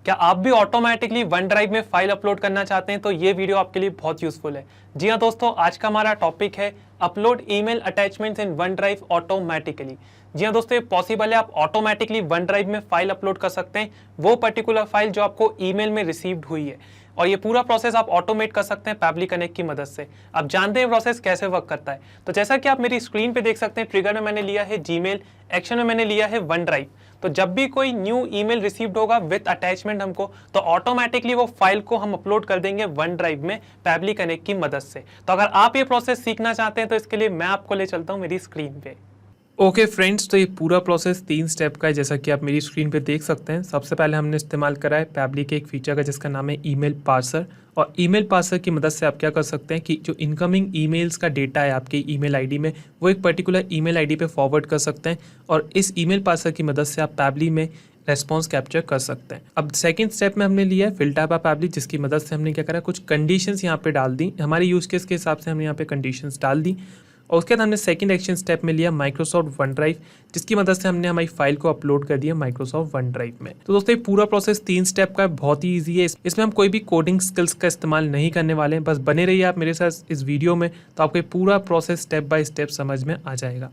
क्या आप भी ऑटोमेटिकली वन ड्राइव में फाइल अपलोड करना चाहते हैं तो ये वीडियो आपके लिए बहुत यूजफुल है। जी हाँ दोस्तों, आज का हमारा टॉपिक है upload email attachments in OneDrive automatically. जी हाँ दोस्तों, ये पॉसिबल है, आप ऑटोमेटिकली वन ड्राइव में फाइल अपलोड कर सकते हैं, वो पर्टिकुलर फाइल जो आपको ईमेल में रिसीव्ड हुई है। और ये पूरा प्रोसेस आप ऑटोमेट कर सकते हैं पैबली कनेक्ट की मदद से। आप जानते हैं प्रोसेस कैसे वर्क करता है। तो जैसा कि आप मेरी स्क्रीन पे देख सकते हैं, ट्रिगर में मैंने लिया है जीमेल, एक्शन में मैंने लिया है वन ड्राइव। तो जब भी कोई न्यू ईमेल रिसीव्ड होगा विद अटैचमेंट हमको, तो ऑटोमेटिकली वो फाइल को हम अपलोड कर देंगे वन ड्राइव में पैबली कनेक्ट की मदद से। तो अगर आप ये प्रोसेस सीखना चाहते हैं तो इसके लिए मैं आपको ले चलता हूँ मेरी स्क्रीन पे। ओके फ्रेंड्स, तो ये पूरा प्रोसेस 3 स्टेप का है, जैसा कि आप मेरी स्क्रीन पे देख सकते हैं। सबसे पहले हमने इस्तेमाल करा है पैबली के एक फीचर का जिसका नाम है ईमेल पार्सर। और ईमेल पार्सर की मदद से आप क्या कर सकते हैं कि जो इनकमिंग ईमेल्स का डेटा है आपके ईमेल आईडी में, वो एक पर्टिकुलर ईमेल आईडी पे फॉरवर्ड कर सकते हैं। और इस ईमेल पार्सर की मदद से आप पैबली में रेस्पॉन्स कैप्चर कर सकते हैं। अब सेकंड स्टेप में हमने लिया है फिल्टर बाय पैबली, जिसकी मदद से हमने क्या करा, कुछ कंडीशंस यहाँ पे डाल दी। हमारे यूज केस के हिसाब से हमने यहाँ पे कंडीशंस डाल दी। और उसके बाद हमने सेकंड एक्शन स्टेप में लिया माइक्रोसॉफ्ट वन ड्राइव, जिसकी मदद से हमने हमारी फाइल को अपलोड कर दिया माइक्रोसॉफ्ट वन ड्राइव में। तो दोस्तों ये पूरा प्रोसेस 3 स्टेप का है, बहुत ही ईजी है। इसमें हम कोई भी कोडिंग स्किल्स का इस्तेमाल नहीं करने वाले हैं। बस बने रहिए आप मेरे साथ इस वीडियो में, तो आपको पूरा प्रोसेस स्टेप बाय स्टेप समझ में आ जाएगा।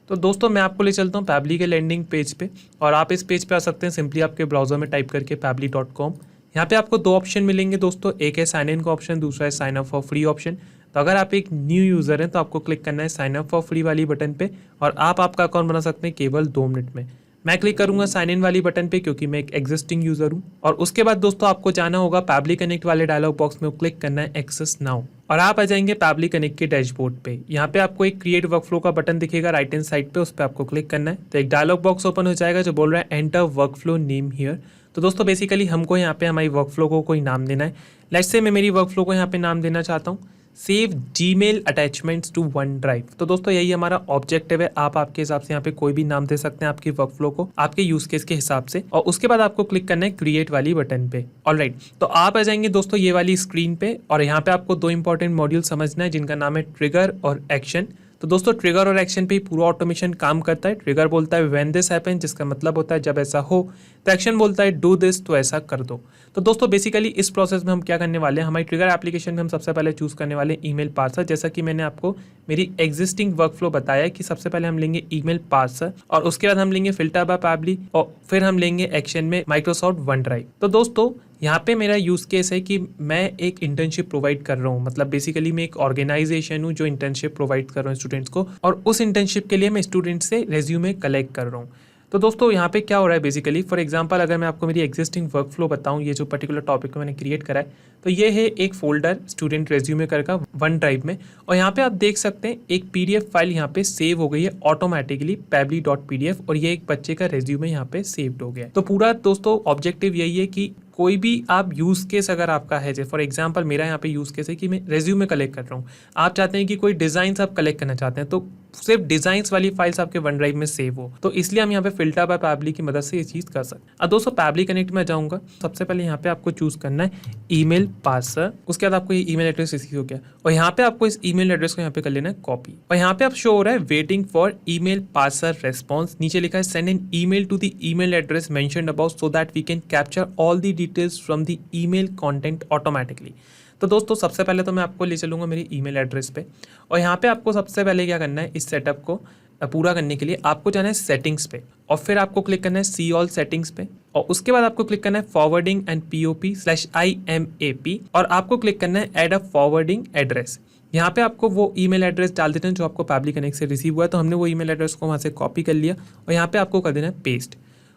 तो दोस्तों मैं आपको ले चलता हूँ पैबली के लैंडिंग पेज पे, और आप इस पेज पे आ सकते हैं सिंपली आपके ब्राउजर में टाइप करके pably.com। यहाँ पे आपको 2 ऑप्शन मिलेंगे दोस्तों, एक है साइन इन का ऑप्शन, दूसरा है sign up for free option. तो अगर आप एक न्यू यूज़र हैं तो आपको क्लिक करना है साइन अप फॉर फ्री वाली बटन पे, और आप आपका अकाउंट बना सकते हैं केवल 2 मिनट में। मैं क्लिक करूंगा साइन इन वाली बटन पे क्योंकि मैं एक एग्जिस्टिंग यूज़र हूं। और उसके बाद दोस्तों आपको जाना होगा पैबली कनेक्ट वाले डायलॉग बॉक्स में, क्लिक करना है एक्सेस नाउ, और आप आ जाएंगे पैबली कनेक्ट के डैशबोर्ड पे। यहाँ पे आपको एक क्रिएट वर्कफ्लो का बटन दिखेगा राइट हैंड साइड पे, उस पर आपको क्लिक करना है। तो एक डायलॉग बॉक्स ओपन हो जाएगा जो बोल रहा है एंटर वर्कफ्लो नेम हियर। तो दोस्तों बेसिकली हमको यहाँ पे हमारी वर्कफ्लो को कोई नाम देना है। लेट्स से मैं मेरी वर्कफ्लो को यहाँ पे नाम देना चाहता हूँ save Gmail attachments to OneDrive. तो दोस्तों यही हमारा ऑब्जेक्टिव है। आप आपके हिसाब से यहाँ पे कोई भी नाम दे सकते हैं आपकी वर्कफ्लो को आपके यूज केस के हिसाब से। और उसके बाद आपको क्लिक करना है क्रिएट वाली बटन पे। ऑलराइट, तो आप आ जाएंगे दोस्तों ये वाली स्क्रीन पे, और यहाँ पे आपको 2 इंपॉर्टेंट मॉड्यूल समझना है जिनका नाम है ट्रिगर और एक्शन। तो दोस्तों ट्रिगर और एक्शन पे पूरा ऑटोमेशन काम करता है। ट्रिगर बोलता है व्हेन दिस हैपन, जिसका मतलब होता है जब ऐसा हो। तो एक्शन बोलता है डू दिस, तो ऐसा कर दो। तो दोस्तों बेसिकली इस प्रोसेस में हम क्या करने वाले हैं, हमारी ट्रिगर एप्लीकेशन में हम सबसे पहले चूज करने वाले ईमेल पार्सर। जैसा कि मैंने आपको मेरी एग्जिस्टिंग वर्कफ्लो बताया कि सबसे पहले हम लेंगे ईमेल पार्सर, और उसके बाद हम लेंगे फिल्टर बाय पैबली, और फिर हम लेंगे एक्शन में माइक्रोसॉफ्ट वन ड्राइव। तो दोस्तों यहाँ पे मेरा यूज़ केस है कि मैं एक इंटर्नशिप प्रोवाइड कर रहा हूँ, मतलब बेसिकली मैं एक ऑर्गेनाइजेशन हूँ जो इंटर्नशिप प्रोवाइड कर रहा हूँ स्टूडेंट्स को, और उस इंटर्नशिप के लिए मैं स्टूडेंट्स से रेज्यूमे कलेक्ट कर रहा हूँ। तो दोस्तों यहाँ पे क्या हो रहा है बेसिकली, फॉर एग्जांपल अगर मैं आपको मेरी एग्जिस्टिंग वर्कफ्लो बताऊँ, ये जो पर्टिकुलर टॉपिक मैंने क्रिएट करा है, तो ये है एक फोल्डर स्टूडेंट रेज्यूमे करका वन ड्राइव में। और यहाँ पे आप देख सकते हैं एक PDF फाइल यहाँ पे सेव हो गई है ऑटोमेटिकली pably.pdf, और ये एक बच्चे का रेज्यूमे यहाँ पे सेव्ड हो गया है। तो पूरा दोस्तों ऑब्जेक्टिव यही है कि कोई भी आप यूज़ केस अगर आपका है, जैसे फॉर एग्जांपल मेरा यहाँ पे यूज़ केस है कि मैं रेज्यूमे कलेक्ट कर रहा हूँ, आप चाहते हैं कि कोई डिज़ाइंस आप कलेक्ट करना चाहते हैं, तो सिर्फ डिज़ाइंस वाली फाइल्स आपके वन ड्राइव में सेव हो, तो इसलिए हम यहाँ पे फिल्टर बाय पैबली की मदद से ये चीज़ कर सकते हैं। अब दोस्तों पैबली कनेक्ट में जाऊँगा, सबसे पहले यहाँ पे आपको चूज़ करना है ईमेल पार्सर। उसके बाद आपको ये ईमेल एड्रेस रिसीव हो गया, और यहाँ पे आपको इस ईमेल एड्रेस को यहाँ पे कर लेना है कॉपी, और यहाँ पे आप शो हो रहा है waiting for email parser response. नीचे लिखा है send an email to the email address mentioned about so that we can capture all the details from the email content automatically. तो दोस्तों सबसे पहले तो मैं आपको ले चलूँगा मेरी ईमेल एड्रेस पे, और यहाँ पे आपको सबसे पहले क्या करना है, इस सेटअप को पूरा करने के लिए आपको जाना है सेटिंग्स पे, और फिर आपको क्लिक करना है सी ऑल सेटिंग्स पे, और उसके बाद आपको क्लिक करना है फॉरवर्डिंग एंड POP/IMAP, और आपको क्लिक करना है ऐड अ फॉरवर्डिंग एड्रेस। यहाँ पे आपको वो ईमेल एड्रेस डाल देना है जो आपको पैबली कनेक्ट से रिसीव हुआ है। तो हमने वो ईमेल एड्रेस को वहाँ से कॉपी कर लिया, और यहाँ पे आपको कर देना है पेस्ट।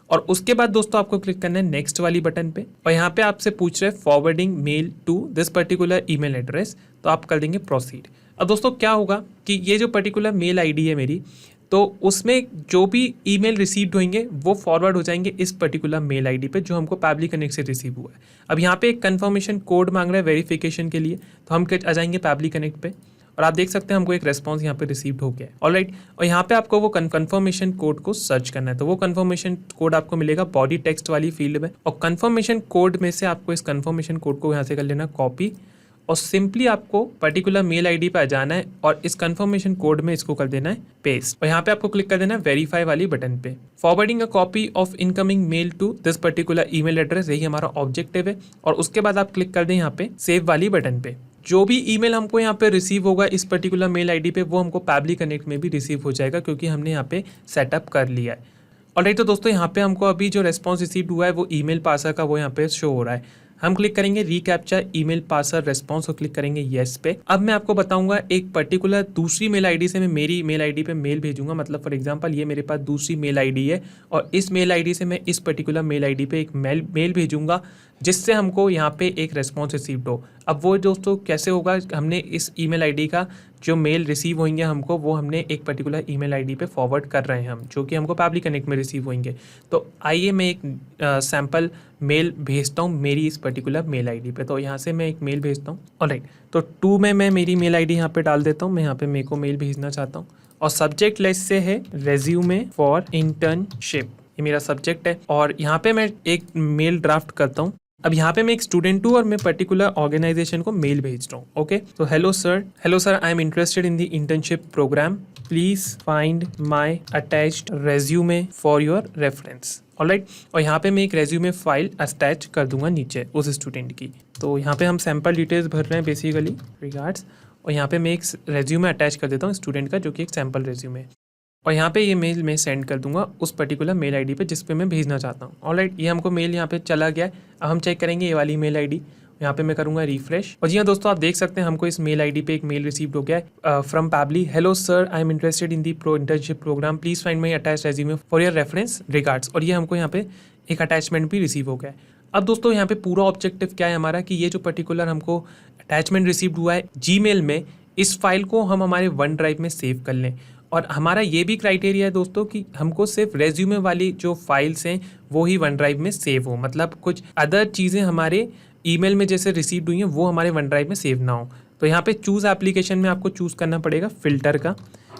और उसके बाद दोस्तों आपको क्लिक करना है नेक्स्ट वाली बटन पे, और यहाँ पे आपसे पूछ रहे हैं forwarding mail to this particular email address, तो आप कर देंगे प्रोसीड। अब दोस्तों क्या होगा कि ये जो पर्टिकुलर मेल आईडी है मेरी, तो उसमें जो भी ईमेल रिसीव्ड होंगे वो फॉरवर्ड हो जाएंगे इस पर्टिकुलर मेल आईडी पे जो हमको पैबली कनेक्ट से रिसीव हुआ है। अब यहाँ पे एक कंफर्मेशन कोड मांग रहा है वेरिफिकेशन के लिए, तो हम आ जाएंगे पैबली कनेक्ट पे, और आप देख सकते हैं हमको एक रेस्पॉन्स यहाँ पे रिसीव्ड हो गया है। ऑलराइट, और यहाँ पे आपको वो कंफर्मेशन कोड को सर्च करना है। तो वो कंफर्मेशन कोड आपको मिलेगा बॉडी टेक्स्ट वाली फील्ड में, और कंफर्मेशन कोड में से आपको इस कंफर्मेशन कोड को यहाँ से कर लेना कॉपी, और सिंपली आपको पर्टिकुलर मेल आईडी पे आ जाना है और इस कंफर्मेशन कोड में इसको कर देना है पेस्ट और यहाँ पे आपको क्लिक कर देना है वेरीफाई वाली बटन पे। Forwarding a copy of incoming mail to this particular email address, यही हमारा ऑब्जेक्टिव है। और उसके बाद आप क्लिक कर दें यहाँ पे सेव वाली बटन पे। जो भी ईमेल हमको यहाँ पे रिसीव होगा इस पर्टिकुलर मेल आईडी पे वो हमको पैबली कनेक्ट में भी रिसीव हो जाएगा क्योंकि हमने यहाँ पे सेटअप कर लिया है। ऑलराइट, तो दोस्तों यहाँ पे हमको अभी जो रेस्पॉन्स रिसीव हुआ है वो ईमेल पार्सर का वो यहाँ पे शो हो रहा है। हम क्लिक करेंगे रीकैप्चा ईमेल पार्सर रेस्पॉन्स और क्लिक करेंगे येस पे। अब मैं आपको बताऊंगा एक पर्टिकुलर दूसरी मेल आईडी से मैं मेरी मेल आईडी पे मेल भेजूंगा। मतलब फॉर एग्जांपल ये मेरे पास दूसरी मेल आईडी है और इस मेल आईडी से मैं इस पर्टिकुलर मेल आईडी पे एक मेल भेजूंगा जिससे हमको यहाँ पे एक रेस्पॉन्स रिसीव्ड हो। अब वो दोस्तों कैसे होगा, हमने इस ईमेल आईडी का जो मेल रिसीव होंगे हमको वो हमने एक पर्टिकुलर ईमेल आईडी पे फॉरवर्ड कर रहे हैं हम, जो कि हमको पैबली कनेक्ट में रिसीव होंगे। तो आइए मैं एक सैम्पल मेल भेजता हूँ मेरी इस पर्टिकुलर मेल आईडी पे। तो यहाँ से मैं एक मेल भेजता हूँ। ऑलराइट, तो 2 में मैं मेरी मेल आईडी यहाँ पे डाल देता हूँ। मैं यहाँ पे मेरे को मेल भेजना चाहता हूँ और सब्जेक्ट लेस से है रेज्यूमे फॉर इंटर्नशिप, ये मेरा सब्जेक्ट है। और यहाँ पे मैं एक मेल ड्राफ्ट करता हूँ। अब यहाँ पे मैं एक स्टूडेंट हूँ और मैं पर्टिकुलर ऑर्गेनाइजेशन को मेल भेज रहा हूँ। ओके, तो hello sir, I am interested in the internship program, please find my attached resume for your reference. Alright, और यहाँ पे मैं एक रेज्यूमे फाइल अटैच कर दूंगा नीचे उस स्टूडेंट की। तो यहाँ पे हम सैम्पल डिटेल्स भर रहे हैं बेसिकली रिगार्ड्स, और यहाँ पे मैं एक रेज्यूमे अटैच कर देता हूँ स्टूडेंट का, जो कि एक सैम्पल रेज्यूमे है। और यहाँ पे ये मेल मैं सेंड कर दूंगा उस पर्टिकुलर मेल आईडी पे जिस पे मैं भेजना चाहता हूँ। ऑलराइट, ये हमको मेल यहाँ पे चला गया है। अब हम चेक करेंगे ये वाली मेल आईडी। यहाँ पे मैं करूँगा रिफ्रेश और जी हाँ दोस्तों, आप देख सकते हैं हमको इस मेल आईडी पे एक मेल रिसीव हो गया है from Pabbly. Hello sir, I am interested in the internship program, please find my attach resume for your reference regards. और ये हमको यहाँ पे एक अटैचमेंट भी रिसीव हो गया है। अब दोस्तों यहाँ पे पूरा ऑब्जेक्टिव क्या है हमारा कि ये जो पर्टिकुलर हमको अटैचमेंट रिसीव हुआ है जीमेल में, इस फाइल को हम हमारे वन ड्राइव में सेव कर लें। और हमारा ये भी क्राइटेरिया है दोस्तों कि हमको सिर्फ रेज्यूमे वाली जो फाइल्स हैं वो ही वन ड्राइव में सेव हो। मतलब कुछ अदर चीज़ें हमारे ईमेल में जैसे रिसीव हुई हैं वो हमारे वन ड्राइव में सेव ना हो। तो यहाँ पे चूज़ एप्लीकेशन में आपको चूज़ करना पड़ेगा फ़िल्टर का,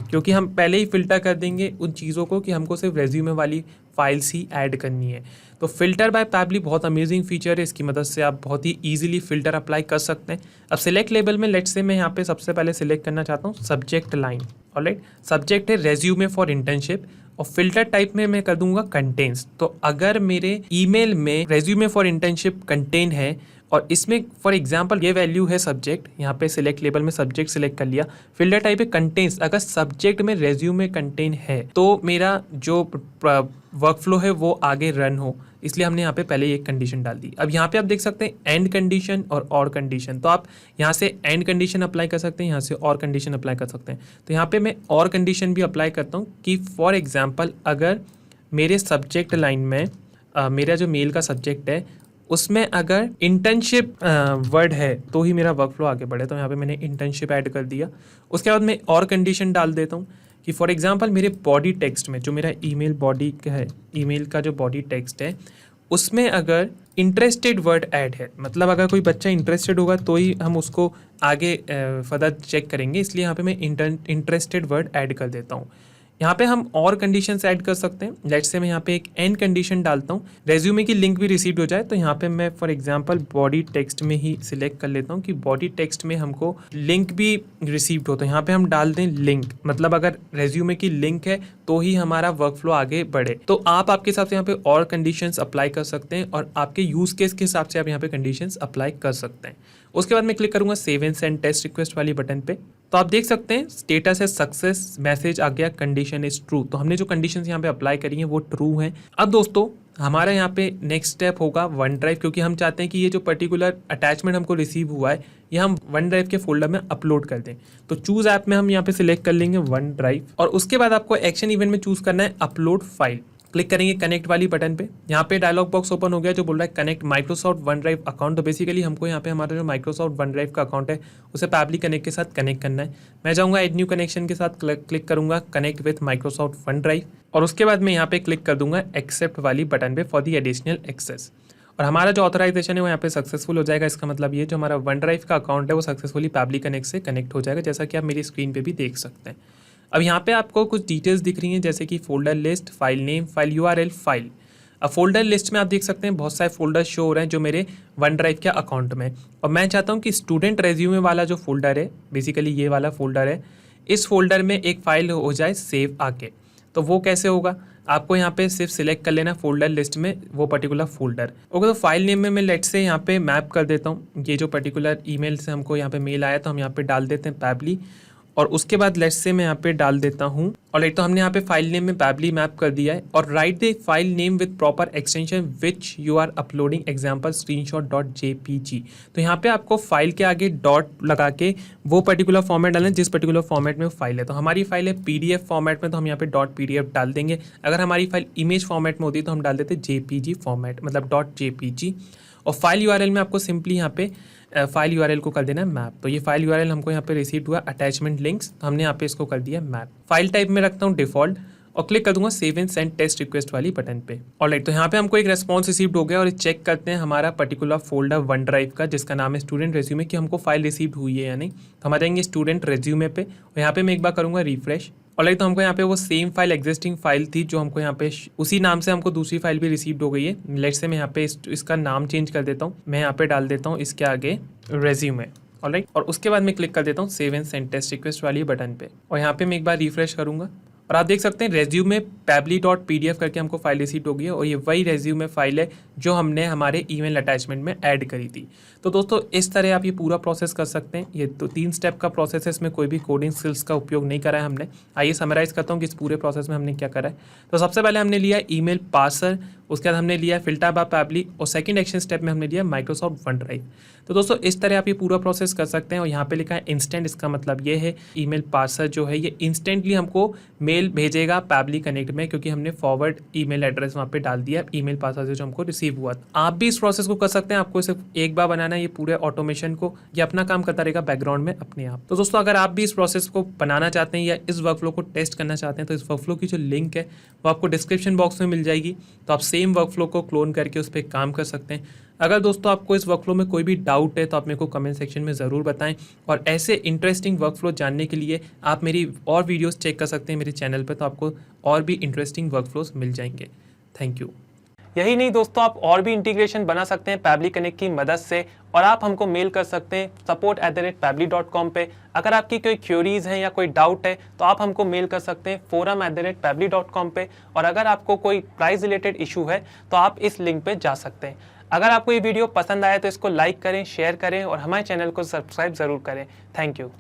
क्योंकि हम पहले ही फ़िल्टर कर देंगे उन चीज़ों को कि हमको सिर्फ रेज्यूमे वाली फाइल्स ही ऐड करनी है। तो फ़िल्टर बाय पैबली बहुत अमेजिंग फीचर है, इसकी मदद से आप बहुत ही ईजिली फ़िल्टर अप्लाई कर सकते हैं। अब सिलेक्ट लेबल में लेट्स से मैं यहाँ पे सबसे पहले सिलेक्ट करना चाहता हूँ सब्जेक्ट लाइन। ऑलराइट, सब्जेक्ट है रेज्यूमे फॉर इंटर्नशिप और फिल्टर टाइप में मैं कर दूंगा कंटेन्स। तो अगर मेरे ईमेल में रेज्यूमे फॉर इंटर्नशिप कंटेन है और इसमें फॉर एग्जांपल ये वैल्यू है सब्जेक्ट, यहाँ पे सिलेक्ट लेबल में सब्जेक्ट सिलेक्ट कर लिया, फिल्टर टाइप है कंटेन्स। अगर सब्जेक्ट में रेज्यूमे कंटेन है तो मेरा जो वर्कफ्लो है वो आगे रन हो, इसलिए हमने यहाँ पे पहले एक कंडीशन डाल दी। अब यहाँ पे आप देख सकते हैं एंड कंडीशन और कंडीशन, तो आप यहाँ से एंड कंडीशन अप्लाई कर सकते हैं, यहाँ से और कंडीशन अप्लाई कर सकते हैं। तो यहाँ पे मैं और कंडीशन भी अप्लाई करता हूँ कि फॉर एग्जांपल अगर मेरे सब्जेक्ट लाइन में मेरा जो मेल का सब्जेक्ट है उसमें अगर इंटर्नशिप वर्ड है तो ही मेरा वर्कफ्लो आगे बढ़े। तो यहाँ पे मैंने इंटर्नशिप ऐड कर दिया। उसके बाद मैं और कंडीशन डाल देता हूँ कि फॉर एग्जांपल मेरे बॉडी टेक्स्ट में जो मेरा ईमेल बॉडी का है, ईमेल का जो बॉडी टेक्स्ट है उसमें अगर इंटरेस्टेड वर्ड ऐड है, मतलब अगर कोई बच्चा इंटरेस्टेड होगा तो ही हम उसको आगे फर्दर चेक करेंगे, इसलिए यहाँ पे मैं इंटरेस्टेड वर्ड ऐड कर देता हूँ। यहाँ पे हम और कंडीशंस ऐड कर सकते हैं। लेट्स से मैं यहाँ पे एक एंड कंडीशन डालता हूँ, रेज्यूमे की लिंक भी रिसीव हो जाए। तो यहाँ पे मैं फॉर एग्जांपल बॉडी टेक्स्ट में ही सिलेक्ट कर लेता हूँ कि बॉडी टेक्स्ट में हमको लिंक भी रिसीव्ड हो। तो यहाँ पे हम डाल दें लिंक, मतलब अगर रेज्यूमे की लिंक है तो ही हमारा वर्कफ्लो आगे बढ़े। तो आप आपके हिसाब से यहाँ पे और कंडीशंस अप्लाई कर सकते हैं और आपके यूज केस के हिसाब से आप यहाँ पे कंडीशंस अप्लाई कर सकते हैं। उसके बाद मैं क्लिक करूंगा save and send test request वाली बटन पे। तो आप देख सकते हैं स्टेटस है सक्सेस, मैसेज आ गया, कंडीशन इज ट्रू। तो हमने जो कंडीशंस यहाँ पे अप्लाई करी हैं वो ट्रू हैं। अब दोस्तों हमारा यहाँ पे नेक्स्ट स्टेप होगा वन ड्राइव, क्योंकि हम चाहते हैं कि ये जो पर्टिकुलर अटैचमेंट हमको रिसीव हुआ है ये हम वन ड्राइव के फोल्डर में अपलोड कर दें। तो चूज ऐप में हम यहाँ पे सिलेक्ट कर लेंगे वन ड्राइव और उसके बाद आपको एक्शन इवेंट में चूज करना है अपलोड फाइल। क्लिक करेंगे कनेक्ट वाली बटन पे। यहाँ पे डायलॉग बॉक्स ओपन हो गया जो बोल रहा है connect Microsoft one drive account. तो बेसिकली हमको यहाँ पे हमारा जो माइक्रोसॉफ्ट वन ड्राइव का अकाउंट है उसे पैबली कनेक्ट के साथ कनेक्ट करना है। मैं जाऊँगा एड न्यू कनेक्शन के साथ क्लिक करूँगा connect with Microsoft one drive और उसके बाद मैं यहाँ पे क्लिक कर दूंगा एक्सेप्ट वाली बटन पे फॉर दी एडिशनल एक्सेस और हमारा जो ऑथराइजेशन है वो यहाँ पे सक्सेसफुल हो जाएगा। इसका मतलब ये जो हमारा वन ड्राइव का अकाउंट है वो सक्सेसफुली पैबली कनेक्ट से कनेक्ट हो जाएगा, जैसा कि आप मेरी स्क्रीन पे भी देख सकते हैं। अब यहाँ पे आपको कुछ डिटेल्स दिख रही हैं जैसे कि folder list, file name, file URL, file. अब फोल्डर लिस्ट में आप देख सकते हैं बहुत सारे फोल्डर शो हो रहे हैं जो मेरे वन ड्राइव के अकाउंट में, और मैं चाहता हूँ कि स्टूडेंट रेज्यूमे वाला जो फोल्डर है, बेसिकली ये वाला फोल्डर है, इस फोल्डर में एक फाइल हो जाए सेव आके। तो वो कैसे होगा, आपको यहाँ पे सिर्फ सिलेक्ट कर लेना फोल्डर लिस्ट में वो पर्टिकुलर फोल्डर। ओके, तो फाइल नेम में मैं लेट से यहाँ पे मैप कर देता हूँ, ये जो पर्टिकुलर ईमेल से हमको यहाँ पे मेल आया तो हम यहाँ पे डाल देते हैं पैबली, और उसके बाद लेट्स से मैं यहाँ पे डाल देता हूँ, और लाइक तो हमने यहाँ पे फाइल नेम में पैबली मैप कर दिया है, और write the file name with proper extension which you are uploading example screenshot.jpg। तो यहाँ पे आपको फाइल के आगे डॉट लगा के वो पर्टिकुलर फॉर्मेट डालना जिस पर्टिकुलर फॉर्मेट में फाइल है। तो हमारी फाइल है PDF फॉर्मेट में, तो हम यहाँ पे .pdf डाल देंगे। अगर हमारी फाइल इमेज फॉर्मेट में होती है तो हम डाल देते JPG फॉर्मेट, मतलब .jpg। और फाइल URL में आपको सिंपली यहाँ पे फाइल URL को कर देना है मैप। तो ये फाइल URL हमको यहाँ पे रिसीव हुआ अटैचमेंट लिंक्स, तो हमने यहाँ पे इसको कर दिया मैप। फाइल टाइप में रखता हूँ डिफॉल्ट, और क्लिक कर दूंगा save and send test request वाली बटन पे। ऑलराइट, तो यहाँ पे हमको एक रेस्पॉन्स रिसीव्ड हो गया, और चेक करते हैं हमारा पर्टिकुलर फोल्डर वन ड्राइव का जिसका नाम है स्टूडेंट रेज्यूमे कि हमको फाइल रिसीव्ड हुई है या नहीं। तो हम आ जाएंगे स्टूडेंट रेज्यूमे पे, और यहाँ पे मैं एक बार करूँगा रिफ्रेश। ऑलराइट, तो हमको यहाँ पे वो सेम फाइल एग्जिस्टिंग फाइल थी जो हमको यहाँ पे उसी नाम से हमको दूसरी फाइल भी रिसीव्ड हो गई है। लेट्स से मैं यहाँ पे इसका नाम चेंज कर देता हूँ, मैं यहाँ पे डाल देता हूँ इसके आगे रेज्यूमे। ऑलराइट, और उसके बाद मैं क्लिक कर देता हूँ save and send test request वाली बटन पे, और यहाँ पे मैं एक बार रिफ्रेश करूँगा, और आप देख सकते हैं रेज्यूमे पैबली.pdf करके हमको फाइल रिसीव हो गई है, और ये वही रेज्यूमे फाइल है जो हमने हमारे ईमेल अटैचमेंट में ऐड करी थी। तो दोस्तों इस तरह आप ये पूरा प्रोसेस कर सकते हैं। ये तो 3 स्टेप का प्रोसेस है, इसमें कोई भी कोडिंग स्किल्स का उपयोग नहीं करा है हमने। आइए समराइज करता हूँ कि इस पूरे प्रोसेस में हमने क्या करा है। तो सबसे पहले हमने लिया ईमेल पार्सर, उसके बाद हमने लिया फिल्टर बाय पैबली, और सेकंड एक्शन स्टेप में हमने लिया माइक्रोसॉफ्ट वन ड्राइव। तो दोस्तों इस तरह आप ये पूरा प्रोसेस कर सकते हैं। और यहाँ पे लिखा है इंस्टेंट, इसका मतलब ये है ईमेल पार्सर जो है ये इंस्टेंटली हमको मेल भेजेगा पैबली कनेक्ट में, क्योंकि हमने फॉरवर्ड ईमेल एड्रेस वहाँ पे डाल दिया ईमेल पार्सर से जो हमको रिसीव हुआ। आप भी इस प्रोसेस को कर सकते हैं, आपको सिर्फ एक बार बनाना है ये पूरे ऑटोमेशन को, ये अपना काम करता रहेगा बैकग्राउंड में अपने आप। तो दोस्तों अगर आप भी इस प्रोसेस को बनाना चाहते हैं या इस वर्कफ्लो को टेस्ट करना चाहते हैं तो इस वर्कफ्लो की जो लिंक है वो आपको डिस्क्रिप्शन बॉक्स में मिल जाएगी। तो आप सेम वर्कफ्लो को क्लोन करके उस पर काम कर सकते हैं। अगर दोस्तों आपको इस वर्कफ्लो में कोई भी डाउट है तो आप मेरे को कमेंट सेक्शन में ज़रूर बताएं, और ऐसे इंटरेस्टिंग वर्कफ्लो जानने के लिए आप मेरी और वीडियोस चेक कर सकते हैं मेरे चैनल पर, तो आपको और भी इंटरेस्टिंग वर्कफ्लोज मिल जाएंगे। Thank you. यही नहीं दोस्तों, आप और भी इंटीग्रेशन बना सकते हैं पैबली कनेक्ट की मदद से, और आप हमको मेल कर सकते हैं support@pably.com पे। अगर आपकी कोई क्वेरीज हैं या कोई डाउट है तो आप हमको मेल कर सकते हैं forum@pably.com पे। और अगर आपको कोई प्राइस रिलेटेड इशू है तो आप इस लिंक पे जा सकते हैं। अगर आपको ये वीडियो पसंद आया तो इसको लाइक करें, शेयर करें, और हमारे चैनल को सब्सक्राइब ज़रूर करें। Thank you.